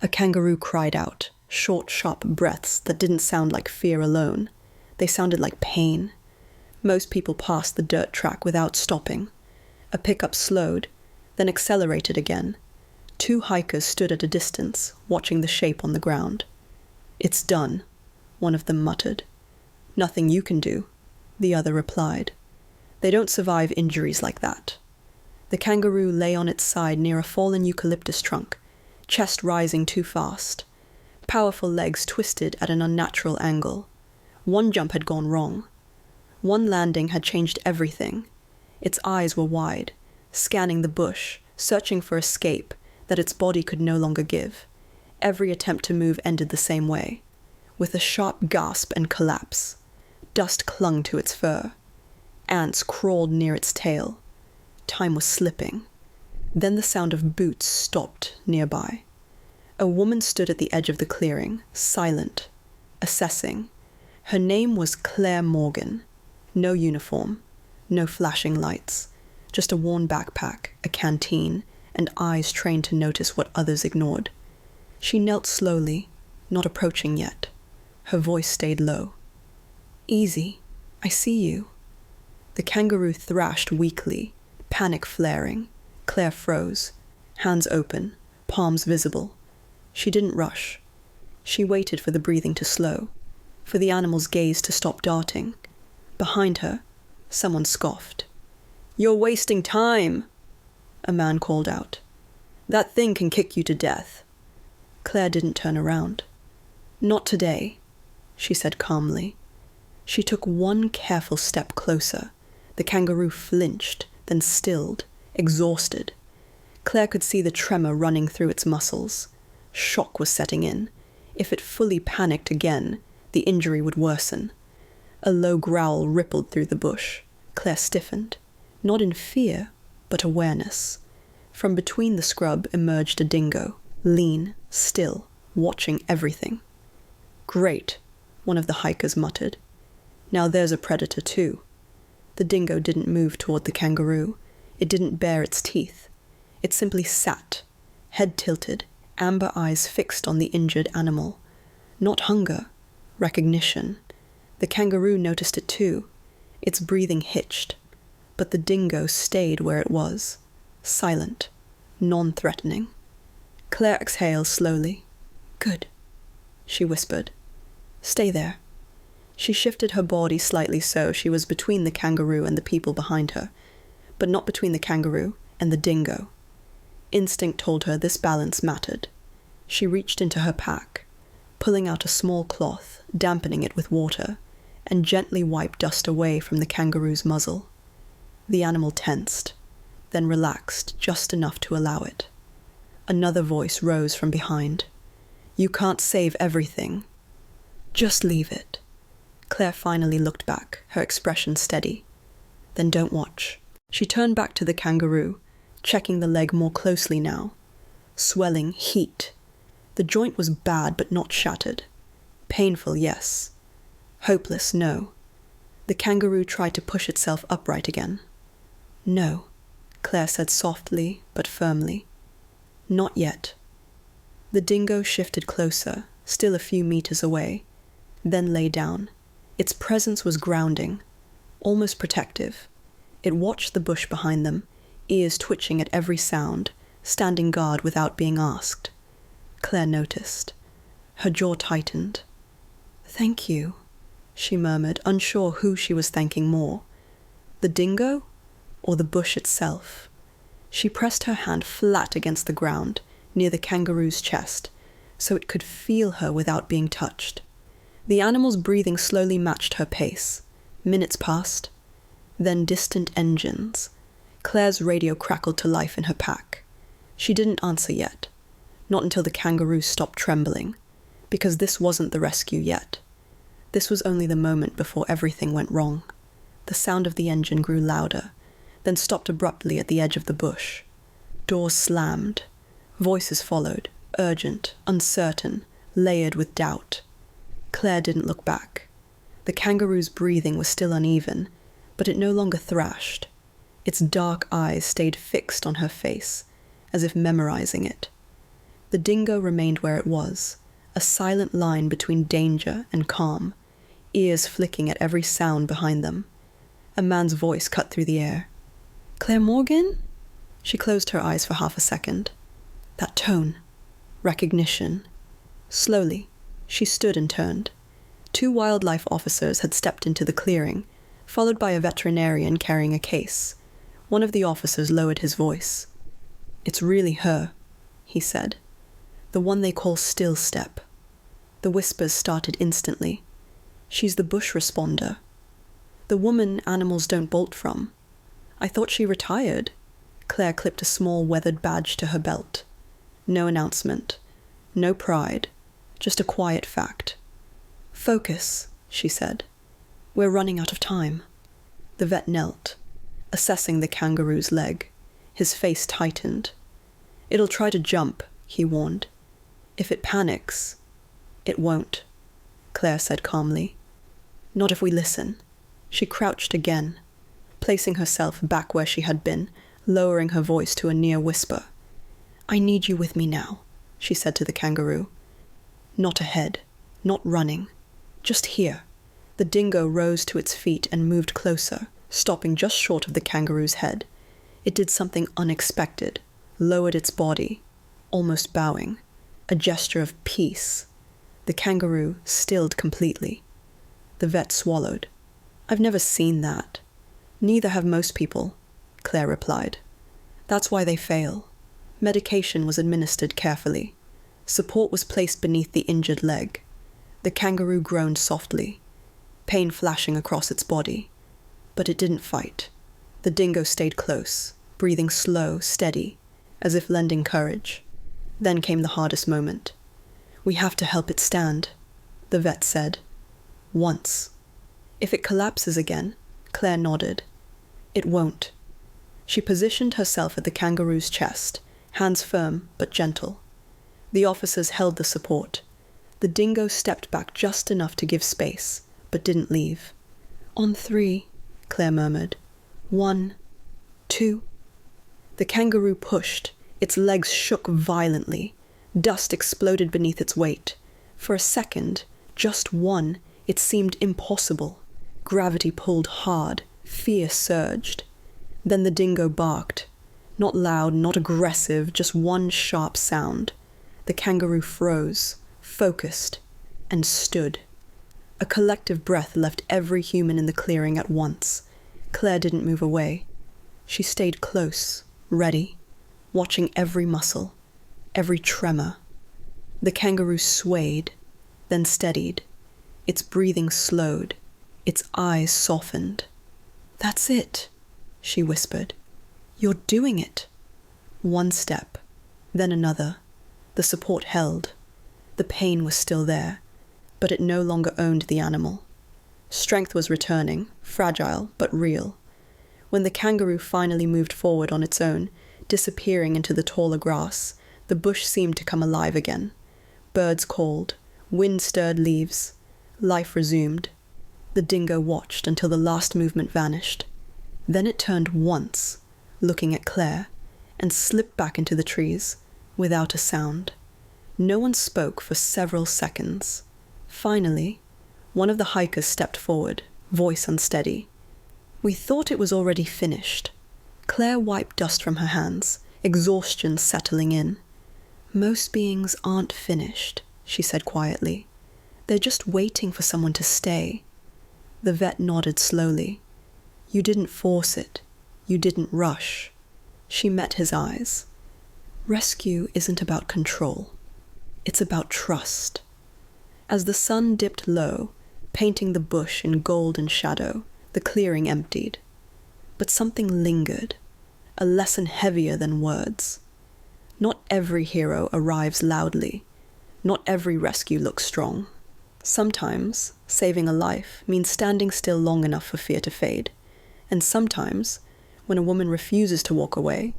A kangaroo cried out, short, sharp breaths that didn't sound like fear alone. They sounded like pain. Most people passed the dirt track without stopping. A pickup slowed, then accelerated again. 2 hikers stood at a distance, watching the shape on the ground. "It's done," one of them muttered. "Nothing you can do," the other replied. "They don't survive injuries like that." The kangaroo lay on its side near a fallen eucalyptus trunk, chest rising too fast. Powerful legs twisted at an unnatural angle. One jump had gone wrong. One landing had changed everything. Its eyes were wide, scanning the bush, searching for escape that its body could no longer give. Every attempt to move ended the same way, with a sharp gasp and collapse. Dust clung to its fur. Ants crawled near its tail. Time was slipping. Then the sound of boots stopped nearby. A woman stood at the edge of the clearing, silent, assessing. Her name was Claire Morgan. No uniform, no flashing lights, just a worn backpack, a canteen, and eyes trained to notice what others ignored. She knelt slowly, not approaching yet. Her voice stayed low. "Easy, I see you." The kangaroo thrashed weakly, panic flaring. Claire froze, hands open, palms visible. She didn't rush. She waited for the breathing to slow, for the animal's gaze to stop darting. Behind her, someone scoffed. "You're wasting time," a man called out. "That thing can kick you to death." Claire didn't turn around. "Not today," she said calmly. She took one careful step closer. The kangaroo flinched, then stilled, exhausted. Claire could see the tremor running through its muscles. Shock was setting in. If it fully panicked again, the injury would worsen. A low growl rippled through the bush. Claire stiffened, not in fear, but awareness. From between the scrub emerged a dingo, lean, still, watching everything. "Great," one of the hikers muttered. "Now there's a predator too." The dingo didn't move toward the kangaroo. It didn't bare its teeth. It simply sat, head tilted, amber eyes fixed on the injured animal. Not hunger, recognition. The kangaroo noticed it too. Its breathing hitched, but the dingo stayed where it was, silent, non-threatening. Claire exhaled slowly. "Good," she whispered. "Stay there." She shifted her body slightly so she was between the kangaroo and the people behind her, but not between the kangaroo and the dingo. Instinct told her this balance mattered. She reached into her pack, pulling out a small cloth, dampening it with water, and gently wiped dust away from the kangaroo's muzzle. The animal tensed, then relaxed just enough to allow it. Another voice rose from behind. "You can't save everything. Just leave it." Claire finally looked back, her expression steady. "Then don't watch." She turned back to the kangaroo, checking the leg more closely now. Swelling, heat. The joint was bad but not shattered. Painful, yes. Hopeless, no. The kangaroo tried to push itself upright again. "No," Claire said softly but firmly. "Not yet." The dingo shifted closer, still a few meters away, then lay down. Its presence was grounding, almost protective. It watched the bush behind them, ears twitching at every sound, standing guard without being asked. Claire noticed. Her jaw tightened. "Thank you," she murmured, unsure who she was thanking more. The dingo or the bush itself? She pressed her hand flat against the ground, near the kangaroo's chest, so it could feel her without being touched. The animal's breathing slowly matched her pace. Minutes passed. Then distant engines. Claire's radio crackled to life in her pack. She didn't answer yet. Not until the kangaroo stopped trembling. Because this wasn't the rescue yet. This was only the moment before everything went wrong. The sound of the engine grew louder, then stopped abruptly at the edge of the bush. Doors slammed. Voices followed, urgent, uncertain, layered with doubt. Claire didn't look back. The kangaroo's breathing was still uneven, but it no longer thrashed. Its dark eyes stayed fixed on her face, as if memorizing it. The dingo remained where it was, a silent line between danger and calm, ears flicking at every sound behind them. A man's voice cut through the air. "Claire Morgan?" She closed her eyes for half a second. That tone. Recognition. Slowly, she stood and turned. 2 wildlife officers had stepped into the clearing, followed by a veterinarian carrying a case. One of the officers lowered his voice. "It's really her," he said. "The one they call Still Step." The whispers started instantly. "She's the bush responder. The woman animals don't bolt from. I thought she retired." Claire clipped a small weathered badge to her belt. No announcement. No pride. Just a quiet fact. "Focus," she said. "We're running out of time." The vet knelt, assessing the kangaroo's leg. His face tightened. "It'll try to jump," he warned. "If it panics..." "It won't," Claire said calmly. "Not if we listen." She crouched again, placing herself back where she had been, lowering her voice to a near whisper. "I need you with me now," she said to the kangaroo. "Not ahead, not running, just here." The dingo rose to its feet and moved closer, stopping just short of the kangaroo's head. It did something unexpected, lowered its body, almost bowing, a gesture of peace. The kangaroo stilled completely. The vet swallowed. "I've never seen that." "Neither have most people," Claire replied. "That's why they fail." Medication was administered carefully. Support was placed beneath the injured leg. The kangaroo groaned softly, pain flashing across its body. But it didn't fight. The dingo stayed close, breathing slow, steady, as if lending courage. Then came the hardest moment. "We have to help it stand," the vet said. "Once. If it collapses again," Claire nodded. "It won't." She positioned herself at the kangaroo's chest, hands firm but gentle. The officers held the support. The dingo stepped back just enough to give space, but didn't leave. "On 3, Claire murmured. 1, 2. The kangaroo pushed. Its legs shook violently. Dust exploded beneath its weight. For a second, just one, it seemed impossible. Gravity pulled hard. Fear surged. Then the dingo barked. Not loud, not aggressive, just one sharp sound. The kangaroo froze, focused, and stood. A collective breath left every human in the clearing at once. Claire didn't move away. She stayed close, ready, watching every muscle, every tremor. The kangaroo swayed, then steadied. Its breathing slowed. Its eyes softened. "That's it," she whispered. "You're doing it." One step, then another. The support held. The pain was still there, but it no longer owned the animal. Strength was returning, fragile but real. When the kangaroo finally moved forward on its own, disappearing into the taller grass, the bush seemed to come alive again. Birds called, wind stirred leaves. Life resumed. The dingo watched until the last movement vanished. Then it turned once, looking at Claire, and slipped back into the trees, without a sound. No one spoke for several seconds. Finally, one of the hikers stepped forward, voice unsteady. "We thought it was already finished." Claire wiped dust from her hands, exhaustion settling in. "Most beings aren't finished," she said quietly. "They're just waiting for someone to stay." The vet nodded slowly. "You didn't force it. You didn't rush." She met his eyes. "Rescue isn't about control. It's about trust." As the sun dipped low, painting the bush in golden shadow, the clearing emptied. But something lingered, a lesson heavier than words. Not every hero arrives loudly. Not every rescue looks strong. Sometimes, saving a life means standing still long enough for fear to fade. And sometimes, when a woman refuses to walk away,